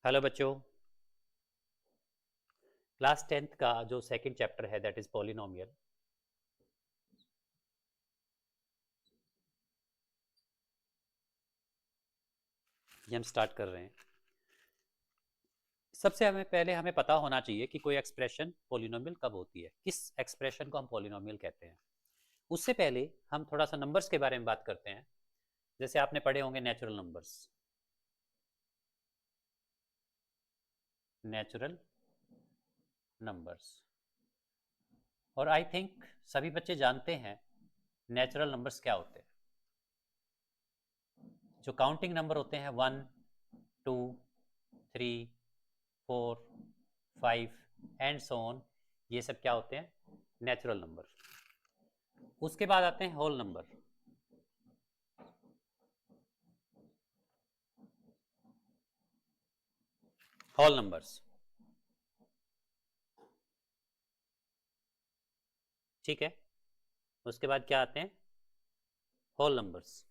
Hello बच्चों। Class 10th का जो सेकंड चैप्टर है दैट इज पॉलिनोमियल। ये हम स्टार्ट कर रहे हैं। सबसे हमें पता होना चाहिए कि कोई एक्सप्रेशन पॉलिनोमियल कब होती है, किस एक्सप्रेशन को हम पॉलिनोमियल कहते हैं। उससे पहले हम थोड़ा सा नंबर्स के बारे में बात करते हैं। जैसे आपने पढ़े होंगे नेचुरल नंबर्स। नेचुरल नंबर्स और आई थिंक सभी बच्चे जानते हैं नेचुरल नंबर्स क्या होते हैं। जो काउंटिंग नंबर होते हैं 1 2 3 4 5 एंड सो ऑन, ये सब क्या होते हैं? Natural number. उसके बाद आते हैं होल नंबर। होल नंबर्स, ठीक है। उसके बाद क्या आते हैं? Whole numbers.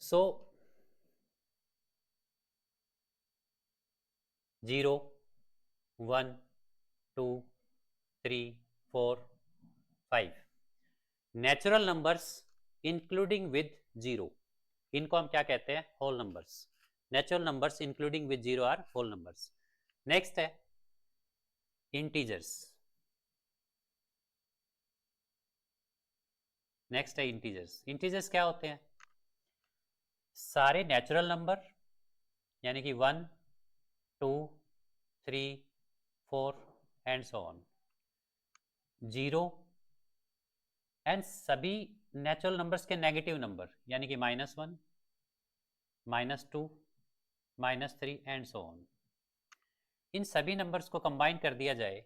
So 0 1 2 3 4 5 natural numbers including with zero, इनको हम क्या कहते हैं? Whole numbers. Natural numbers including with zero are whole numbers. Next है इंटीजर्स। नेक्स्ट है इंटीजर्स। इंटीजर्स क्या होते हैं? सारे नेचुरल नंबर यानी कि 1 2 3 4 and so on, zero and सभी नेचुरल नंबर्स के नेगेटिव नंबर यानी कि -1 -2 -3 एंड सो ऑन। इन सभी नंबर्स को कंबाइन कर दिया जाए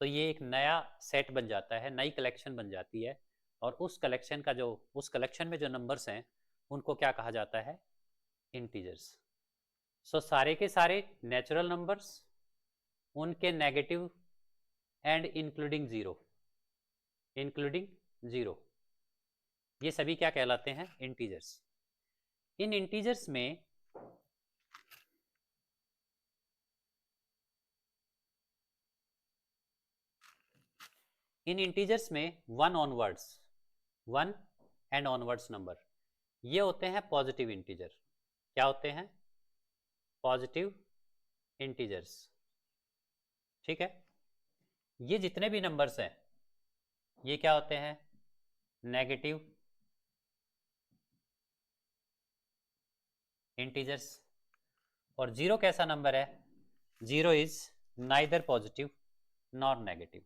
तो ये एक नया सेट बन जाता है, नई कलेक्शन बन जाती है। और उस कलेक्शन में जो नंबर्स हैं उनको क्या कहा जाता है? इंटीजर्स। सो सारे के सारे नेचुरल नंबर्स, उनके नेगेटिव एंड इंक्लूडिंग जीरो, ये सभी क्या कहलाते हैं? इंटीजर्स। इन इंटीजर्स में वन एंड ऑनवर्ड्स नंबर ये होते हैं पॉजिटिव इंटीजर। क्या होते हैं? पॉजिटिव इंटीजर्स, ठीक है। ये जितने भी नंबर्स हैं ये क्या होते हैं? Negative integers. और जीरो कैसा नंबर है? Zero is neither positive nor negative,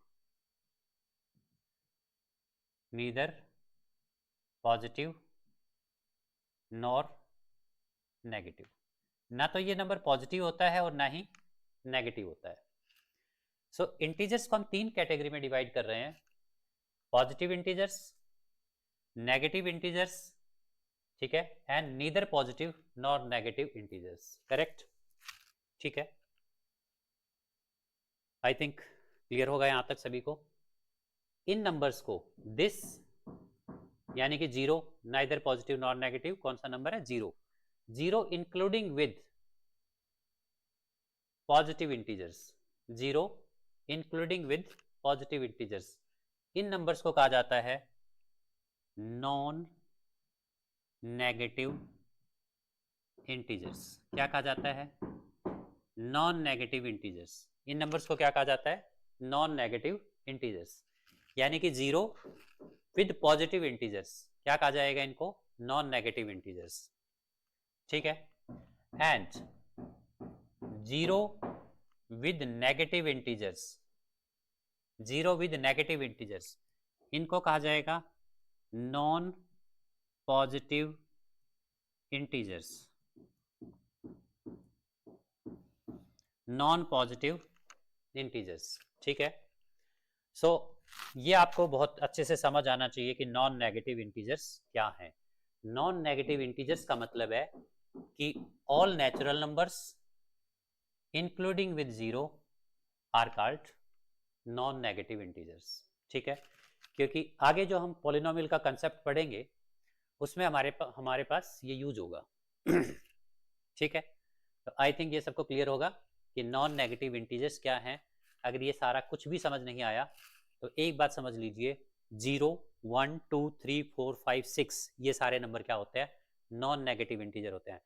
neither positive nor negative. ना तो ये नंबर पॉजिटिव होता है और ना ही नेगेटिव होता है। सो इंटीजर्स को हम तीन कैटेगरी में डिवाइड कर रहे हैं: पॉजिटिव इंटीजर्स, नेगेटिव इंटीजर्स, ठीक है, and neither positive nor negative integers. Correct, ठीक है। आई थिंक क्लियर होगा यहां तक सभी को। इन नंबर्स को दिस यानी कि zero, neither positive nor negative, कौन सा नंबर है? Zero. Zero including with positive integers, zero including with positive integers, इन नंबर्स को कहा जाता है नॉन नेगेटिव इंटीजर्स। क्या कहा जाता है? Non negative integers. इन नंबर्स को क्या कहा जाता है? Non negative integers. यानी कि जीरो विद पॉजिटिव इंटीजर्स, क्या कहा जाएगा इनको? नॉन नेगेटिव इंटीजर्स, ठीक है। And zero with negative integers, zero with negative integers, इनको कहा जाएगा non positive integers, non positive integers, ठीक है। सो ये आपको बहुत अच्छे से समझ आना चाहिए कि नॉन नेगेटिव इंटीजर्स क्या है। नॉन नेगेटिव इंटीजर्स का मतलब है कि all natural numbers including with zero are called non negative integers, ठीक है। क्योंकि आगे जो हम पॉलिनोमियल का कंसेप्ट पढ़ेंगे उसमें हमारे पास ये यूज होगा ठीक है। तो आई थिंक ये सबको क्लियर होगा कि नॉन नेगेटिव इंटीजर्स क्या हैं। अगर ये सारा कुछ भी समझ नहीं आया तो एक बात समझ लीजिए, 0 1 2 3 4 5 6 ये सारे नंबर क्या होते हैं, नॉन नेगेटिव इंटीजर होते हैं।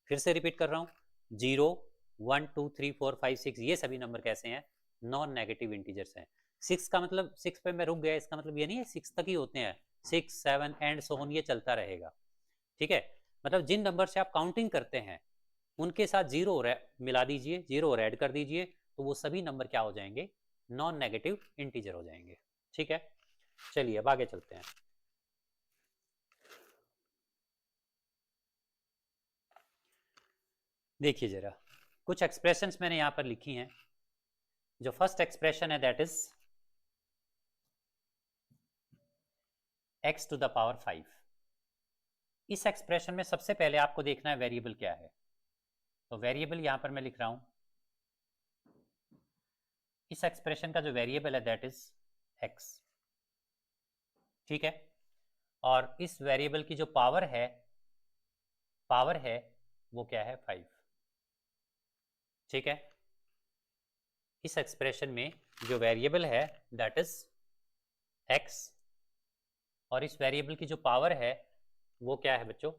फिर से रिपीट कर रहा हूँ, 0 1 2 3 4 5 6 ये सभी नंबर कैसे हैं, नॉन नेगेटिव इंटीजर्स हैं। 6 का मतलब 6 पे मैं रुक गया, इसका मतलब ये नहीं है 6 तक ही होते हैं, 6 7 एंड सो ऑन ये चलता रहेगा। ठीक है, मतलब जिन नंबर से आप काउंटिंग करते हैं उनके साथ जीरो मिला दीजिए, जीरो और ऐड कर दीजिए, तो वो सभी नंबर क्या हो जाएंगे, नॉन नेगेटिव इंटीजर हो जाएंगे। ठीक है, चलिए अब आगे चलते हैं। देखिए जरा, कुछ एक्सप्रेशंस मैंने यहां पर लिखी हैं। जो फर्स्ट एक्सप्रेशन है that is x to the power 5। इस एक्सप्रेशन में सबसे पहले आपको देखना है वेरिएबल क्या है। तो वेरिएबल यहां पर मैं लिख रहा हूं, इस एक्सप्रेशन का जो वेरिएबल है दैट इज x। ठीक है, और इस वेरिएबल की जो पावर है वो क्या है, 5। ठीक है, इस एक्सप्रेशन में जो वेरिएबल है दैट इज x, और इस वेरिएबल की जो पावर है वो क्या है बच्चों,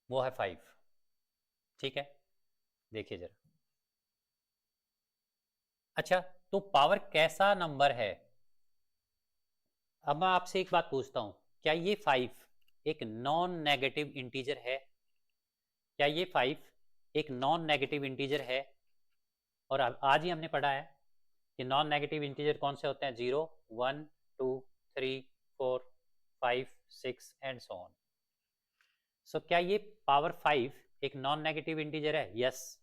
वो है 5। ठीक है, देखिए जरा। अच्छा, तो पावर कैसा नंबर है। अब मैं आपसे एक बात पूछता हूं, क्या ये 5 एक नॉन नेगेटिव इंटीजर है, क्या ये 5 एक नॉन नेगेटिव इंटीजर है। और आज ही हमने पढ़ा है कि नॉन नेगेटिव इंटीजर कौन से होते हैं, 0 1 2 3 4 5 6 एंड सो ऑन। सो क्या ये पावर 5 एक नॉन नेगेटिव इंटीजर है, यस।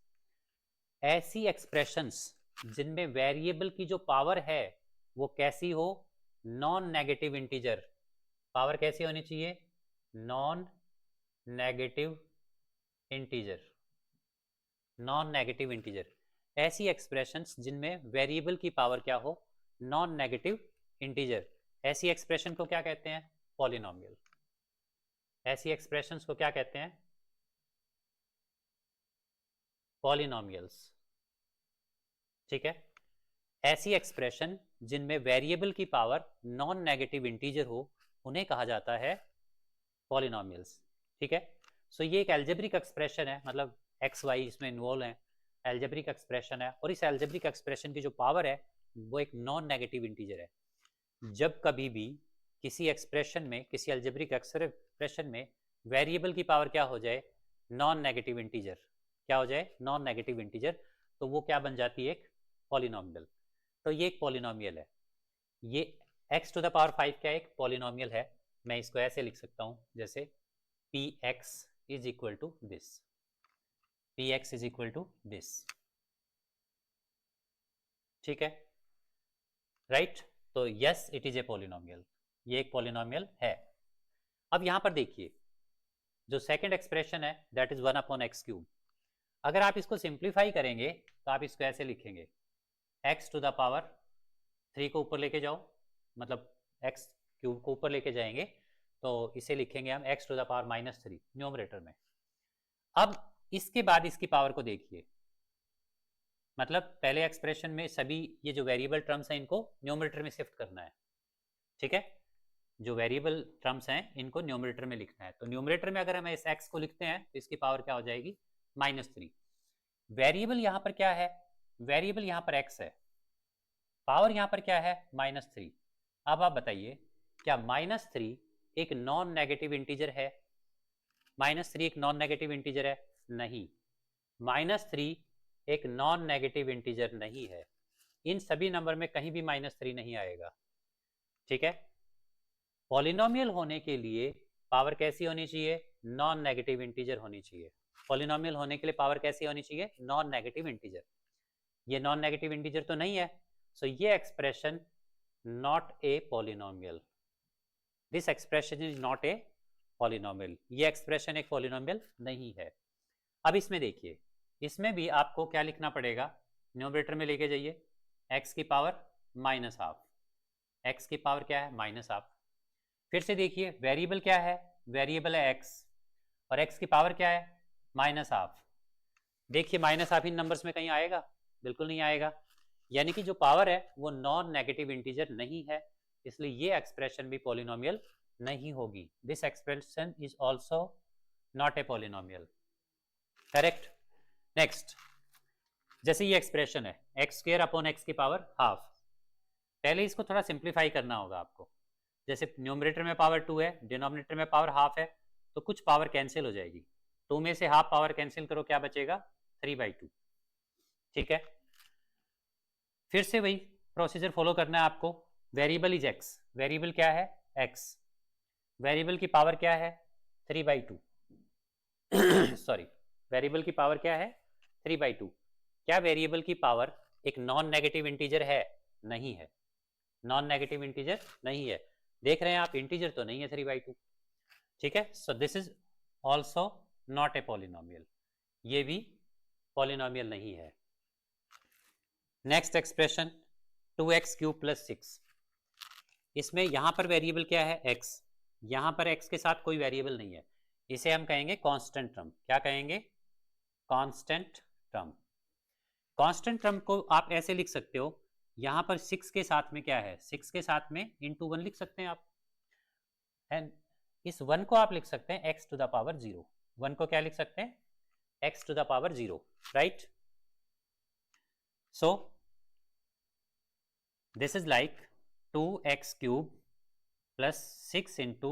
ऐसी एक्सप्रेशंस जिनमें वेरिएबल की जो पावर है वो कैसी हो, नॉन नेगेटिव इंटीजर। पावर कैसी होनी चाहिए, non negative integer, non negative integer. ऐसी एक्सप्रेशंस जिनमें वेरिएबल की पावर क्या हो, नॉन नेगेटिव इंटीजर, ऐसी एक्सप्रेशन को क्या कहते हैं, पॉलिनोमियल। ऐसी एक्सप्रेशंस को क्या कहते हैं, पॉलिनोमियल्स। ठीक है, ऐसी एक्सप्रेशन जिनमें वेरिएबल की पावर नॉन नेगेटिव इंटीजर हो उन्हें कहा जाता है पॉलिनोमियल्स। ठीक है, सो ये एक एल्जेब्रिक एक्सप्रेशन है, मतलब एक्स वाई इसमें इन्वॉल्व है, एल्जेब्रिक एक्सप्रेशन है, और इस एल्जेब्रिक एक्सप्रेशन की जो पावर है वो एक नॉन नेगेटिव इंटीजर है। जब कभी भी किसी एक्सप्रेशन में, किसी एल्जेब्रिक एक्सप्रेशन में वेरिएबल की पावर क्या हो जाए, नॉन नेगेटिव इंटीजर, क्या हो जाए, नॉन नेगेटिव इंटीजर, तो वो क्या बन जाती है, एक पॉलिनोमियल। तो ये एक पॉलिनोमियल है, ये x टू द पावर 5 क्या एक पॉलिनोमियल है। मैं इसको ऐसे लिख सकता हूं जैसे px is equal to this, px is equal to this. ठीक है, राइट। तो yes it is a polynomial, ये एक पॉलिनोमियल है। अब यहां पर देखिए, जो सेकंड एक्सप्रेशन है दैट इज 1/x³। अगर आप इसको सिंप्लीफाई करेंगे तो आप इसको ऐसे लिखेंगे, x टू द पावर 3 को ऊपर लेके जाओ, मतलब x³ को ऊपर लेके जाएंगे तो इसे लिखेंगे हम x to the power -3 numerator में। अब इसके बाद इसकी पावर को देखिए, मतलब पहले एक्सप्रेशन में सभी ये जो वेरिएबल टर्म्स हैं इनको न्यूमरेटर में शिफ्ट करना है। ठीक है, जो वेरिएबल टर्म्स हैं इनको न्यूमरेटर में लिखना है। तो न्यूमरेटर में अगर हम इस x को लिखते हैं तो इसकी पावर क्या हो जाएगी, -3। वेरिएबल यहां पर क्या है, वेरिएबल यहां पर x है, पावर यहां पर क्या है, -3। अब आप बताइए क्या -3 एक नॉन नेगेटिव इंटीजर है, -3 एक नॉन नेगेटिव इंटीजर है, नहीं, -3 एक नॉन नेगेटिव इंटीजर नहीं है। इन सभी नंबर में कहीं भी -3 नहीं आएगा। ठीक है, पॉलिनोमियल होने के लिए पावर कैसी होनी चाहिए, नॉन नेगेटिव इंटीजर होनी चाहिए। पॉलिनोमियल होने के लिए पावर कैसी होनी चाहिए, नॉन नेगेटिव इंटीजर। ये नॉन नेगेटिव इंटीजर तो नहीं है, सो ये expression not a polynomial, this expression is not a polynomial, ये एक्सप्रेशन एक पॉलिनोमियल नहीं है। अब इसमें देखिए, इसमें भी आपको क्या लिखना पड़ेगा, न्यूमरेटर में लेके जाइए, x की पावर -12, x की पावर क्या है, -12। फिर से देखिए वेरिएबल क्या है, वेरिएबल है x, और x की पावर क्या है, माइनस हाफ। देखिए माइनस हाफ इन नंबर्स में कहीं आएगा? बिल्कुल नहीं आएगा, यानी कि जो पावर है वो नॉन नेगेटिव इंटीजर नहीं है, इसलिए ये एक्सप्रेशन भी पॉलिनोमियल नहीं होगी। This expression is also not a polynomial. Correct. Next, जैसे ये एक्सप्रेशन है एक्स स्क्वायर अपॉन एक्स की पावर हाफ, पहले इसको थोड़ा सिंप्लीफाई करना होगा आपको। जैसे न्यूमरेटर में पावर 2 है, डिनोमिनेटर में पावर हाफ है, तो कुछ पावर कैंसिल हो जाएगी। 2 में से हाफ पावर कैंसिल करो, क्या बचेगा? 3/2। ठीक है, फिर से वही प्रोसीजर फॉलो करना है आपको। वेरिएबल इज एक्स, वेरिएबल क्या है? एक्स। वेरिएबल की पावर क्या है? 3/2। सॉरी, वेरिएबल की पावर क्या है? 3/2। क्या वेरिएबल की पावर एक नॉन नेगेटिव इंटीजर है? नहीं है, नॉन नेगेटिव इंटीजर नहीं है। देख रहे हैं आप, इंटीजर तो नहीं है 3/2। ठीक है, सो this is also not a polynomial, ये भी पॉलिनोमियल नहीं है। Next expression 2x cube plus 6, इसमें यहां पर वेरिएबल क्या है? x। यहां पर x के साथ कोई वेरिएबल नहीं है, इसे हम कहेंगे कांस्टेंट टर्म। क्या कहेंगे? Constant term. कांस्टेंट टर्म को आप ऐसे लिख सकते हो, यहां पर 6 के साथ में क्या है? 6 के साथ में into 1 लिख सकते हैं आप, एंड इस 1 को आप लिख सकते हैं x टू द पावर 0। 1 को क्या लिख सकते हैं? x to the power 0, right? So this is like 2x cube plus 6 into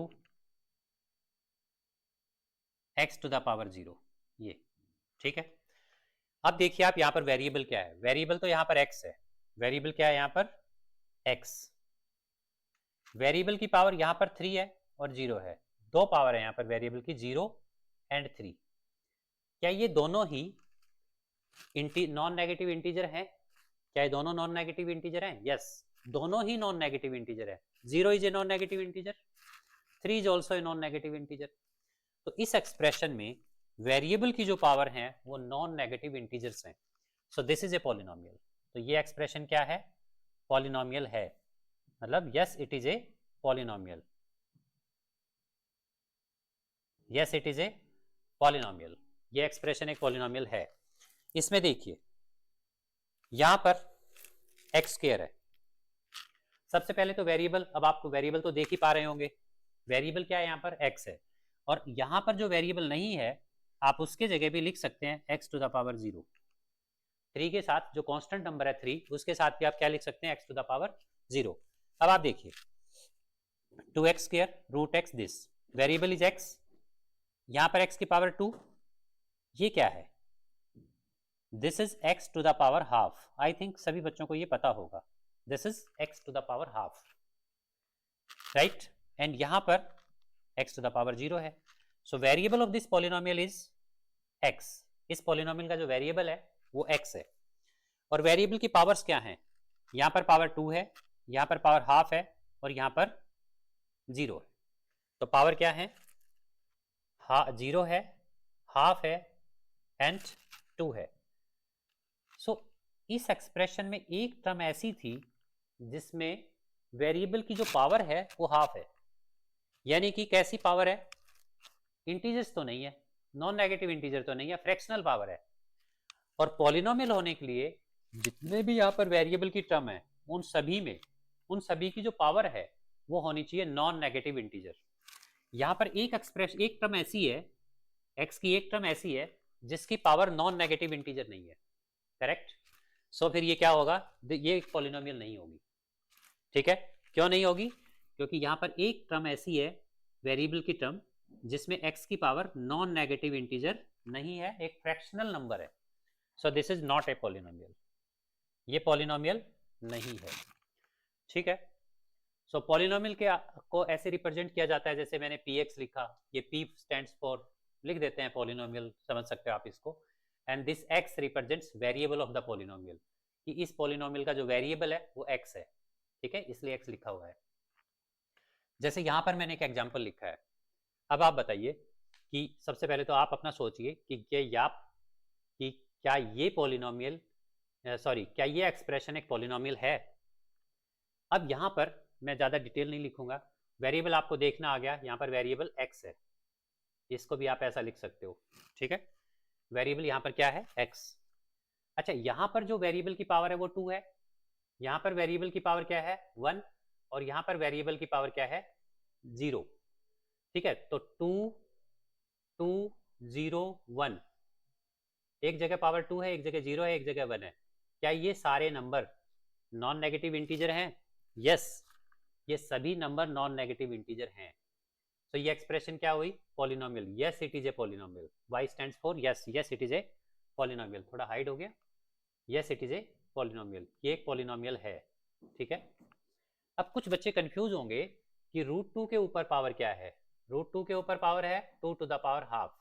x to the power 0, ये। ठीक है, अब देखिए आप यहां पर वेरिएबल क्या है? वेरिएबल तो यहां पर x है। वेरिएबल क्या है यहां पर? x। वेरिएबल की पावर यहां पर 3 है और 0 है, दो पावर है यहां पर वेरिएबल की, 0 एंड 3। क्या ये दोनों ही नॉन नेगेटिव इंटीजर हैं? क्या ये दोनों नॉन नेगेटिव इंटीजर हैं? यस, दोनों ही नॉन नेगेटिव इंटीजर है। 0 is a non negative integer, 3 is also a non negative integer. तो इस एक्सप्रेशन में वेरिएबल की जो पावर है वो नॉन नेगेटिव इंटीजर्स हैं, सो दिस इज ए पॉलिनोमियल। तो ये एक्सप्रेशन क्या है? पॉलिनोमियल है, मतलब yes it is a polynomial, yes it is a polynomial. ये एक्सप्रेशन एक पॉलिनोमियल है। इसमें देखिए यहां पर एक्स स्क्वायर है। सबसे पहले तो वेरिएबल, अब आपको वेरिएबल तो देख ही पा रहे होंगे, वेरिएबल क्या है यहाँ पर? एक्स है, और यहां पर जो वेरिएबल नहीं है आप उसके जगह भी लिख सकते हैं एक्स टू द पावर 0। 3 के साथ जो कांस्टेंट नंबर है 3, उसके साथ भी आप क्या लिख सकते हैं? X to the power 0। अब आप देखिए 2x square root x, this variable is x, यहां पर x की पावर 2, ये क्या है? This is x to the power half. I think सभी बच्चों को ये पता होगा, this is x to the power half, right? And यहां पर x टू द पावर 0 है। So variable of this polynomial is x। इस पॉलिनोमियल का जो वेरिएबल है वो x है, और वेरिएबल की पावर्स क्या हैं? यहां पर पावर 2 है, यहां पर पावर हाफ है, और यहां पर 0 है। तो पावर क्या है? 0 है, हाफ है, एंड 2 है। सो इस एक्सप्रेशन में एक टर्म ऐसी थी जिसमें वेरिएबल की जो पावर है वो हाफ है, यानी कि कैसी पावर है? इंटीजर्स तो नहीं है, नॉन नेगेटिव इंटीजर तो नहीं है, फ्रैक्शनल पावर है। और पॉलिनोमियल होने के लिए जितने भी यहाँ पर वेरिएबल की टर्म है उन सभी में, उन सभी की जो पावर है वो होनी चाहिए नॉन नेगेटिव इंटीजर। यहाँ पर एक टर्म ऐसी है, x की एक टर्म ऐसी है जिसकी पावर नॉन नेगेटिव इंटीजर नहीं है, करेक्ट? सो फिर ये क्या होगा? ये एक पॉलिनोमियल नहीं होगी। ठीक है, क्यों नहीं होगी? क्योंकि यहाँ पर एक टर्म ऐसी है वेरिएबल की टर्म जिसमें x की पावर नॉन नेगेटिव इंटीजर नहीं है, एक फ्रैक्शनल नंबर है। सो this is not a polynomial, ये पॉलिनोमियल नहीं है। ठीक है, सो पॉलिनोमियल को ऐसे रिप्रेजेंट किया जाता है, जैसे मैंने px लिखा, ये p स्टैंड्स फॉर, लिख देते हैं पॉलिनोमियल, समझ सकते हो आप इसको। And this x represents variable of the polynomial, कि इस पॉलिनोमियल का जो वेरिएबल है वो x है। ठीक है, इसलिए x लिखा हुआ है। जैसे यहां पर मैंने एक एग्जांपल लिखा है। अब आप बताइए कि सबसे पहले तो आप अपना सोचिए कि क्या ये पॉलिनोमियल, सॉरी, क्या ये एक्सप्रेशन एक पॉलिनोमियल है? अब यहां पर मैं ज़्यादा डिटेल नहीं लिखूंगा, वेरिएबल आपको देखना आ गया, यहाँ पर वेरिएबल x है, इसको भी आप ऐसा लिख सकते हो। ठीक है, वेरिएबल यहाँ पर क्या है, x। अच्छा, यहाँ पर जो वेरिएबल की पावर है वो 2 है, यहाँ पर वेरिएबल की पावर क्या है 1, और यहाँ पर वेरिएबल की पावर क्या है 0। ठीक है, तो 2 2 0 1, एक जगह पावर 2 है, एक जगह 0 है, एक जगह 1 है। क्या ये सारे नंबर नॉन नेगेटिव इंटीजर हैं? यस, ये सभी नंबर नॉन नेगेटिव इंटीजर हैं। तो ये एक्सप्रेशन क्या हुई, polynomial. Yes it is a polynomial. Y stands for yes, yes it is a polynomial. थोड़ा हाइड हो गया, yes it is a polynomial, ये एक पॉलिनोमियल है। ठीक है, अब कुछ बच्चे कंफ्यूज होंगे कि √2 के ऊपर पावर क्या है। √2 के ऊपर पावर है 2 टू द पावर हाफ,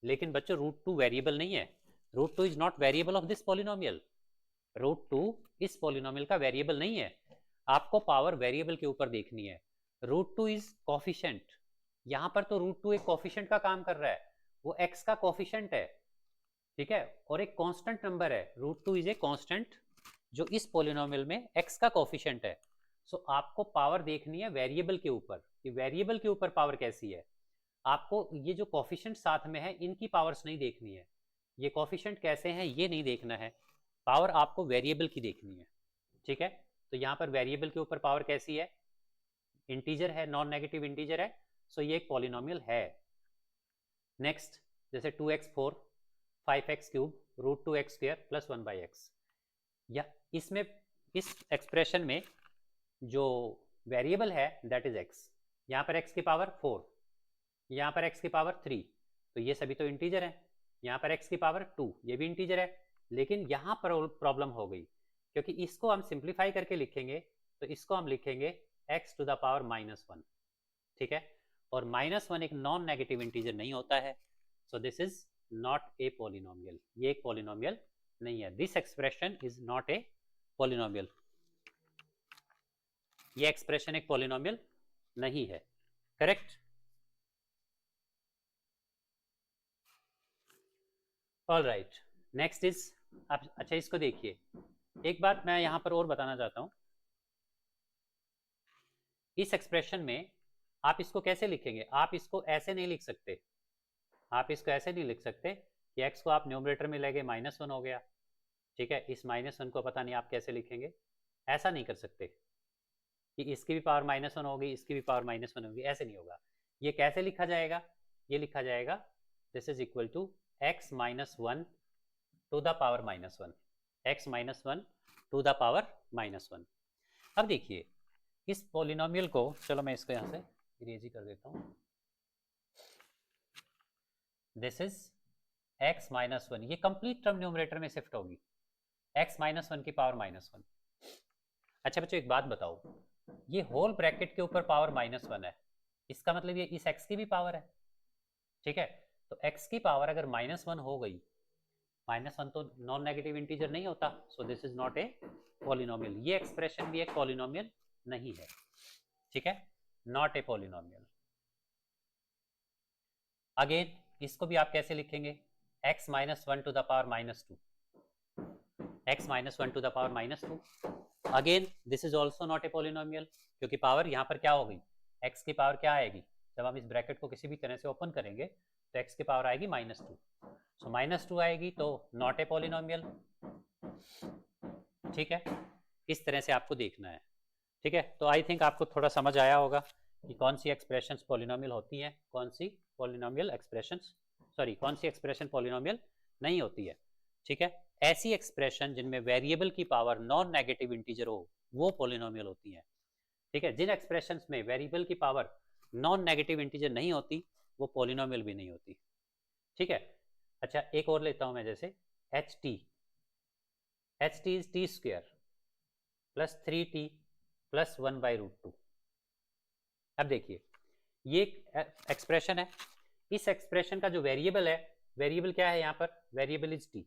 लेकिन बच्चों √2 वेरिएबल नहीं है। √2 is not variable of this polynomial. √2 इस पॉलिनोमियल का वेरिएबल नहीं है। आपको पावर वेरिएबल के ऊपर देखनी है। √2 इज कोफिशिएंट, यहाँ पर तो √2 एक कोफिशिएंट का काम कर रहा है, वो x का कोफिशिएंट है। ठीक है, और एक कांस्टेंट नंबर है, √2 इज ए कांस्टेंट जो इस पॉलिनोमियल में x का कोफिशिएंट है। सो आपको पावर देखनी है वेरिएबल के ऊपर, कि वेरिएबल के ऊपर पावर कैसी है। आपको ये जो कोफिशिएंट साथ में है इनकी पावर्स नहीं देखनी है, ये कोफिशिएंट कैसे हैं ये नहीं देखना है, पावर आपको वेरिएबल की देखनी है। ठीक है, तो यहाँ पर वेरिएबल के ऊपर पावर कैसी है, इंटीजर है, नॉन नेगेटिव इंटीजर है, सो ये एक पॉलिनोमियल है। नेक्स्ट, जैसे 2x4 5x³ √2x² + 1/x, या इसमें इस एक्सप्रेशन में जो वेरिएबल है दैट इज x, यहाँ पर x की पावर 4, यहाँ पर x की पावर 3, तो ये सभी तो इंटीजर हैं। यहाँ पर x की पावर 2, ये भी इंटीजर है। लेकिन यहाँ पर प्रॉब्लम हो गई, क्योंकि इसको हम सिंप्लीफाई करके लिखेंगे, तो इसको हम लिखेंगे x टू द पावर -1। ठीक है, और -1 एक नॉन नेगेटिव इंटीजर नहीं होता है, सो this is not a polynomial, ये एक पॉलिनोमियल नहीं है। This expression is not a polynomial, ये एक्सप्रेशन एक पॉलिनोमियल नहीं है। Correct, all right. Next is, अच्छा इसको देखिए, एक बात मैं यहां पर और बताना चाहता हूं। इस एक्सप्रेशन में आप इसको कैसे लिखेंगे, आप इसको ऐसे नहीं लिख सकते, आप इसको ऐसे नहीं लिख सकते कि x को आप न्यूमरेटर में ले गए -1 हो गया। ठीक है, इस -1 को पता नहीं आप कैसे लिखेंगे, ऐसा नहीं कर सकते कि इसकी भी पावर -1 होगी, इसकी भी पावर -1 होगी, ऐसे नहीं होगा। ये कैसे लिखा जाएगा, ये लिखा जाएगा this is equal to x -1 to the power -1, x -1 to the power -1। अब देखिए इस पॉलिनोमियल को, चलो मैं इसको यहाँ से इरेज ही कर देता हूँ। दिस इज x -1, ये कंप्लीट टर्म न्यूमरेटर में शिफ्ट होगी, x -1 की पावर -1। अच्छा बच्चों एक बात बताओ, ये होल ब्रैकेट के ऊपर पावर -1 है, इसका मतलब ये इस x की भी पावर है। ठीक है, तो x की पावर अगर -1 हो गई, -1 तो नॉन नेगेटिव इंटीजर नहीं होता, सो this is not a polynomial, ये एक्सप्रेशन भी एक पॉलिनोमियल नहीं है। ठीक है, नॉट ए पॉलिनोमियल। अगेन इसको भी आप कैसे लिखेंगे, x -1 to the power -2, x -1 to the power -2। Again this is also not a polynomial, क्योंकि पावर यहाँ पर क्या हो गई, x की पावर क्या आएगी, जब हम इस ब्रैकेट को किसी भी तरह से ओपन करेंगे तो x की पावर आएगी -2, सो -2 आएगी तो नॉट ए पॉलिनोमियल। ठीक है, इस तरह से आपको देखना है। ठीक है, तो आई थिंक आपको थोड़ा समझ आया होगा कि कौन सी एक्सप्रेशंस पॉलिनोमियल होती हैं, कौन सी पॉलिनोमियल एक्सप्रेशंस, सॉरी कौन सी एक्सप्रेशन पॉलिनोमियल नहीं होती है। ठीक है, ऐसी एक्सप्रेशन जिनमें वेरिएबल की पावर नॉन नेगेटिव इंटीजर हो वो पॉलिनोमियल होती हैं। ठीक है, जिन एक्सप्रेशंस में वेरिएबल की पावर नॉन नेगेटिव इंटीजर नहीं होती वो पॉलिनोमियल भी नहीं होती। ठीक है, अच्छा एक और लेता हूं मैं, जैसे ht इज t² + 3t + 1/√2। अब देखिए ये एक्सप्रेशन है, इस एक्सप्रेशन का जो वेरिएबल है, वेरिएबल क्या है यहाँ पर, वेरिएबल इज t।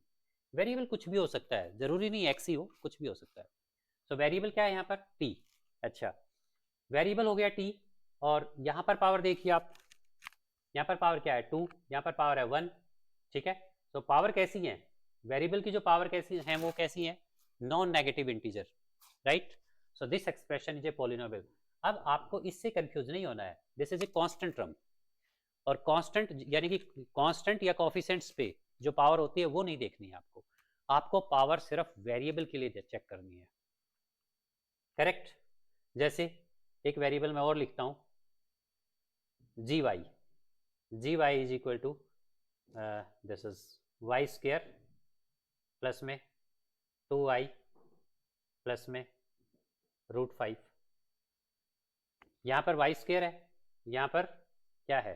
वेरिएबल कुछ भी हो सकता है, जरूरी नहीं x ही हो, कुछ भी हो सकता है। तो वेरिएबल क्या है यहाँ पर, t। अच्छा, वेरिएबल हो गया t, और यहाँ पर पावर देखिए आप, यहाँ पर पावर क्या है 2, यहाँ पर पावर है 1। ठीक है, तो पावर कैसी है, वेरिएबल की जो पावर कैसी है वो कैसी है, non negative integer, right. So this expression is a polynomial. अब आपको इससे कंफ्यूज नहीं होना है, this is a constant term, और कांस्टेंट यानी कि कांस्टेंट या कोफिशिएंट्स पे जो पावर होती है वो नहीं देखनी है आपको, आपको पावर सिर्फ वेरिएबल के लिए चेक करनी है, करेक्ट। जैसे एक वेरिएबल मैं और लिखता हूँ G Y is equal to this is Y square plus में 2i प्लस में √5। यहाँ पर वाई स्क्र है, यहाँ पर क्या है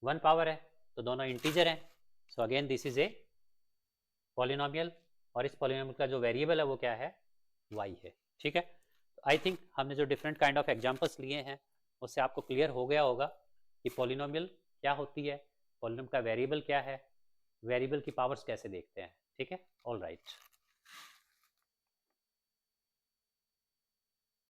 1 पावर है, तो दोनों इंटीजर हैं, so again this is a polynomial, और इस पॉलिनोमियल का जो वेरिएबल है वो क्या है y है, ठीक है। आई थिंक हमने जो डिफरेंट काइंड ऑफ एग्जांपल्स लिए हैं उससे आपको क्लियर हो गया होगा कि पॉलिनोमियल क्या होती है, पॉलिनोमियल का वेरिएबल क्या है, वेरिएबल की पावर्स कैसे देखते हैं, ठीक है। All right.